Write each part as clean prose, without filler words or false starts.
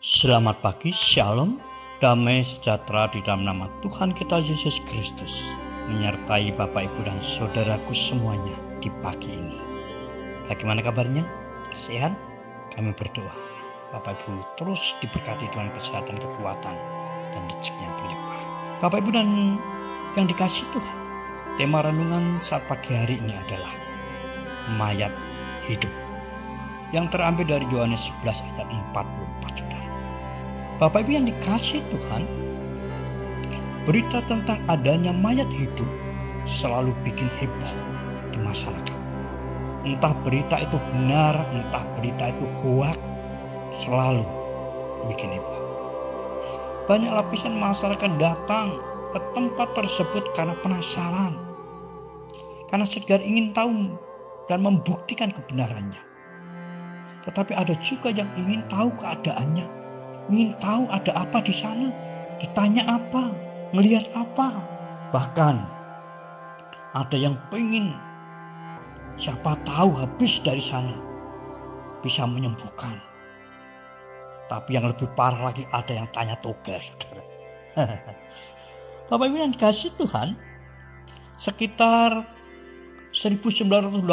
Selamat pagi, shalom, damai sejahtera di dalam nama Tuhan kita Yesus Kristus menyertai Bapak, Ibu, dan saudaraku semuanya di pagi ini. Bagaimana kabarnya? Sehat? Kami berdoa Bapak Ibu terus diberkati Tuhan, kesehatan, kekuatan, dan rezeki yang berlimpah. Bapak Ibu dan yang dikasihi Tuhan, tema renungan saat pagi hari ini adalah mayat hidup, yang terambil dari Yohanes 11 ayat 44, saudara. Bapak Ibu yang dikasihi Tuhan, berita tentang adanya mayat hidup selalu bikin heboh di masyarakat. Entah berita itu benar, entah berita itu hoak, selalu bikin heboh. Banyak lapisan masyarakat datang ke tempat tersebut karena penasaran, karena sekedar ingin tahu dan membuktikan kebenarannya. Tetapi ada juga yang ingin tahu keadaannya, ingin tahu ada apa di sana, ditanya apa, ngelihat apa. Bahkan ada yang pengen siapa tahu habis dari sana bisa menyembuhkan. Tapi yang lebih parah lagi ada yang tanya toga, saudara. Bapak Ibu yang dikasihi Tuhan, sekitar 1987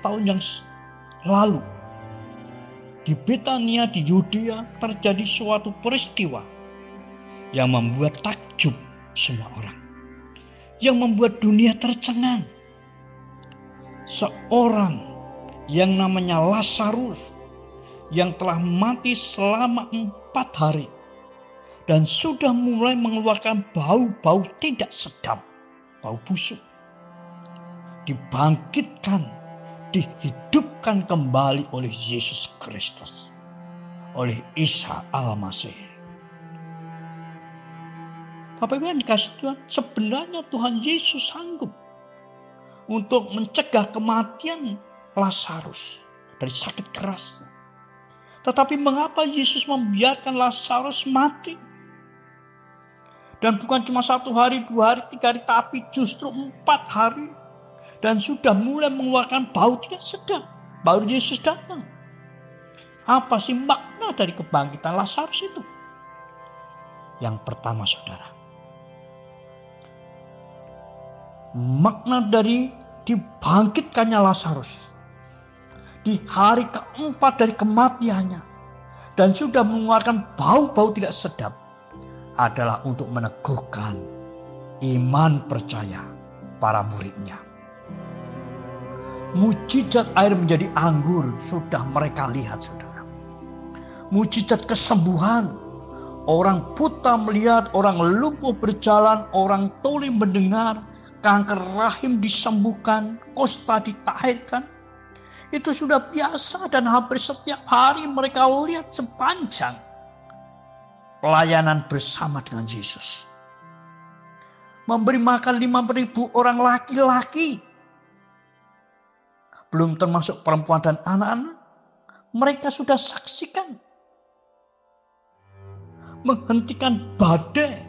tahun yang lalu, di Betania di Yudea terjadi suatu peristiwa yang membuat takjub semua orang, yang membuat dunia tercengang. Seorang yang namanya Lazarus yang telah mati selama 4 hari dan sudah mulai mengeluarkan bau-bau tidak sedap, bau busuk, dibangkitkan, dihidupkan kembali oleh Yesus Kristus, oleh Isa Al-Masih. Bapak Ibu yang dikasihi Tuhan, sebenarnya Tuhan Yesus sanggup untuk mencegah kematian Lazarus dari sakit kerasnya. Tetapi mengapa Yesus membiarkan Lazarus mati? Dan bukan cuma 1 hari, 2 hari, 3 hari, tapi justru 4 hari. Dan sudah mulai mengeluarkan bau tidak sedap. Baru Yesus datang. Apa sih makna dari kebangkitan Lazarus itu? Yang pertama, saudara, makna dari dibangkitkannya Lazarus di hari keempat dari kematiannya dan sudah mengeluarkan bau-bau tidak sedap adalah untuk meneguhkan iman percaya para muridnya. Mujizat air menjadi anggur sudah mereka lihat, saudara. Mujizat kesembuhan, orang buta melihat, orang lumpuh berjalan, orang tuli mendengar, kanker rahim disembuhkan, kusta ditahirkan. Itu sudah biasa dan hampir setiap hari mereka lihat sepanjang pelayanan bersama dengan Yesus. Memberi makan 5.000 orang laki-laki, belum termasuk perempuan dan anak-anak, mereka sudah saksikan. Menghentikan badai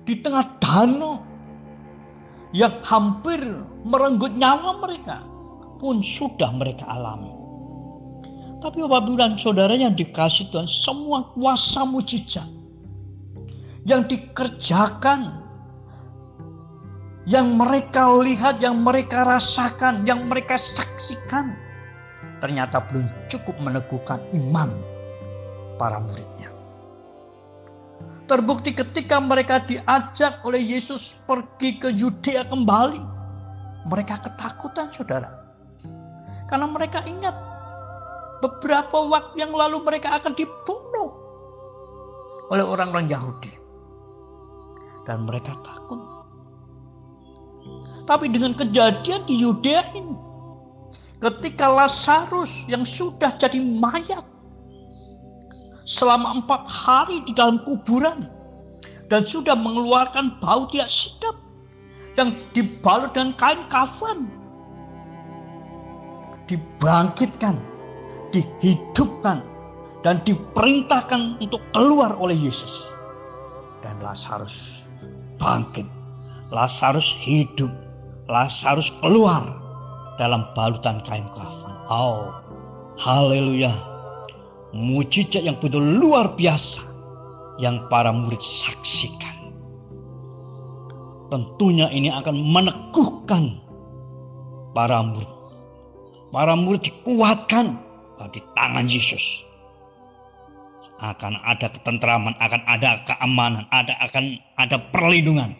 di tengah danau yang hampir merenggut nyawa mereka pun sudah mereka alami. Tapi Bapak Ibu dan saudara yang dikasihi Tuhan, semua kuasa mujizat yang dikerjakan, yang mereka lihat, yang mereka rasakan, yang mereka saksikan, ternyata belum cukup meneguhkan iman para muridnya. Terbukti ketika mereka diajak oleh Yesus pergi ke Yudea kembali, mereka ketakutan, saudara. Karena mereka ingat beberapa waktu yang lalu mereka akan dibunuh oleh orang-orang Yahudi. Dan mereka takut. Tapi dengan kejadian di Yudea ini, ketika Lazarus yang sudah jadi mayat selama 4 hari di dalam kuburan dan sudah mengeluarkan bau tidak sedap yang dibalut dengan kain kafan, dibangkitkan, dihidupkan, dan diperintahkan untuk keluar oleh Yesus. Dan Lazarus bangkit, Lazarus hidup, Lazarus keluar dalam balutan kain kafan. Oh, haleluya. mujizat yang betul luar biasa yang para murid saksikan. Tentunya ini akan meneguhkan para murid. Para murid dikuatkan di tangan Yesus. Akan ada ketentraman, akan ada keamanan, akan ada perlindungan.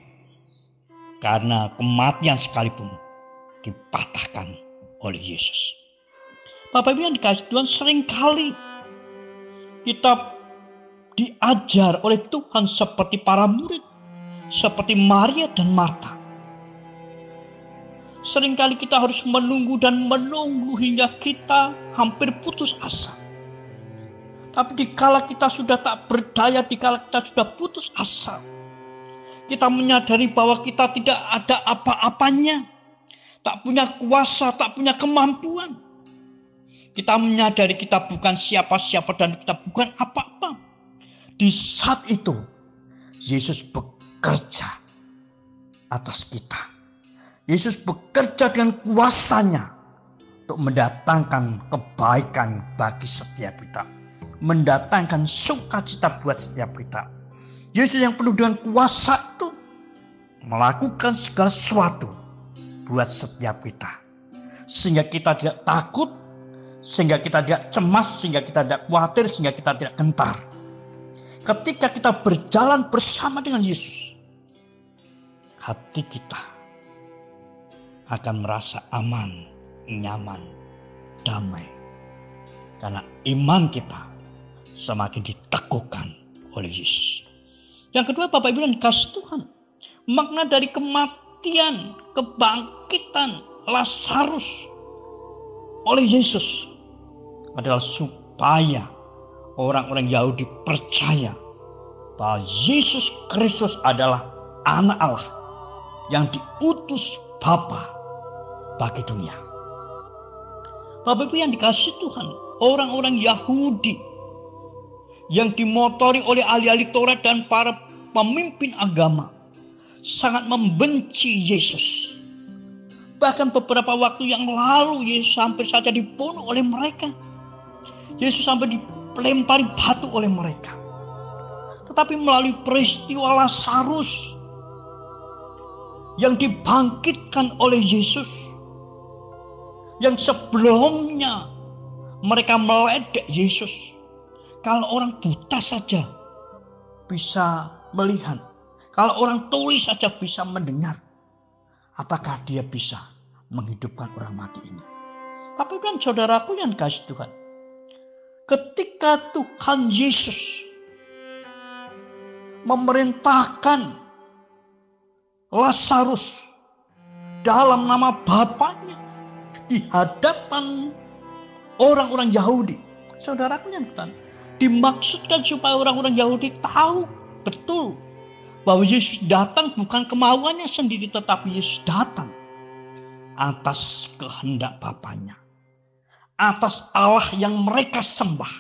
Karena kematian sekalipun dipatahkan oleh Yesus. Bapak Ibu yang dikasihi Tuhan, seringkali kita diajar oleh Tuhan seperti para murid, seperti Maria dan Marta. Seringkali kita harus menunggu dan menunggu hingga kita hampir putus asa. Tapi dikala kita sudah tak berdaya, dikala kita sudah putus asa, kita menyadari bahwa kita tidak ada apa-apanya, tak punya kuasa, tak punya kemampuan. Kita menyadari kita bukan siapa-siapa dan kita bukan apa-apa. Di saat itu, Yesus bekerja atas kita. Yesus bekerja dengan kuasanya untuk mendatangkan kebaikan bagi setiap kita. Mendatangkan sukacita buat setiap kita. Yesus yang penuh dengan kuasa itu melakukan segala sesuatu buat setiap kita. Sehingga kita tidak takut, sehingga kita tidak cemas, sehingga kita tidak khawatir, sehingga kita tidak gentar. Ketika kita berjalan bersama dengan Yesus, hati kita akan merasa aman, nyaman, damai. Karena iman kita semakin diteguhkan oleh Yesus. Yang kedua, Bapak Ibu yang dikasihi Tuhan, makna dari kematian, kebangkitan Lazarus oleh Yesus adalah supaya orang-orang Yahudi percaya bahwa Yesus Kristus adalah anak Allah yang diutus Bapa bagi dunia. Bapak Ibu yang dikasihi Tuhan, orang-orang Yahudi yang dimotori oleh ahli-ahli Taurat dan para pemimpin agama sangat membenci Yesus. Bahkan beberapa waktu yang lalu Yesus hampir saja dibunuh oleh mereka. Yesus sampai dilempari batu oleh mereka. Tetapi melalui peristiwa Lazarus yang dibangkitkan oleh Yesus, yang sebelumnya mereka meledek Yesus. Kalau orang buta saja bisa melihat, kalau orang tuli saja bisa mendengar, apakah dia bisa menghidupkan orang mati ini? Tapi kan saudaraku yang dikasihi Tuhan, ketika Tuhan Yesus memerintahkan Lazarus dalam nama Bapaknya di hadapan orang-orang Yahudi, saudaraku yang Tuhan, dimaksudkan supaya orang-orang Yahudi tahu betul bahwa Yesus datang bukan kemauannya sendiri, tetapi Yesus datang atas kehendak Bapaknya, atas Allah yang mereka sembah,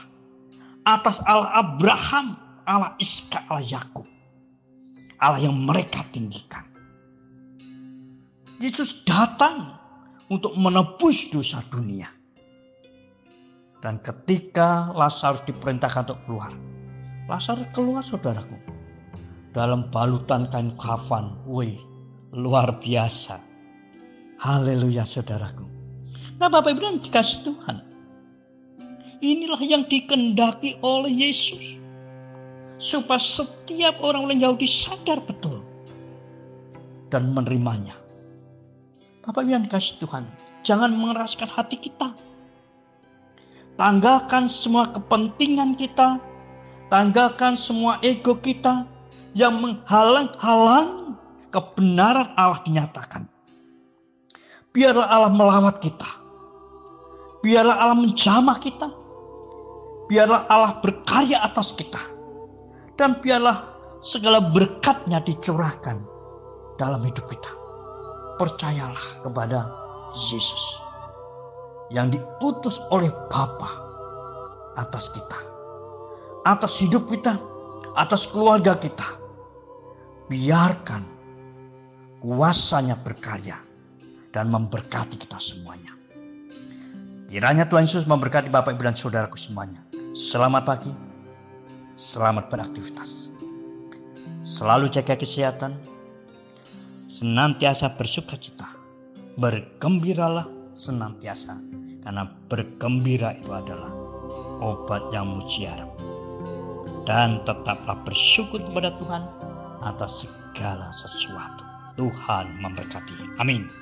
atas Allah Abraham, Allah Ishak, Allah Yakub, Allah yang mereka tinggikan. Yesus datang untuk menebus dosa dunia. Dan ketika Lazarus diperintahkan untuk keluar, Lazarus keluar, saudaraku, dalam balutan kain kafan. Wih, luar biasa. Haleluya, saudaraku. Nah, Bapak Ibu yang dikasihi Tuhan, inilah yang dikehendaki oleh Yesus, supaya setiap orang-orang Yahudi sadar betul dan menerimanya. Bapak Ibu yang dikasihi Tuhan, jangan mengeraskan hati kita. Tanggalkan semua kepentingan kita, tanggalkan semua ego kita yang menghalang-halangi kebenaran Allah dinyatakan. Biarlah Allah melawat kita, biarlah Allah menjamah kita, biarlah Allah berkarya atas kita, dan biarlah segala berkat-Nya dicurahkan dalam hidup kita. Percayalah kepada Yesus yang diutus oleh Bapa atas kita, atas hidup kita, atas keluarga kita. Biarkan kuasa-Nya berkarya dan memberkati kita semuanya. Kiranya Tuhan Yesus memberkati Bapak Ibu dan saudaraku semuanya. Selamat pagi, selamat beraktivitas. Selalu jaga kesehatan, senantiasa bersukacita, bergembiralah senantiasa, karena bergembira itu adalah obat yang mujarab. Dan tetaplah bersyukur kepada Tuhan atas segala sesuatu. Tuhan memberkati. Amin.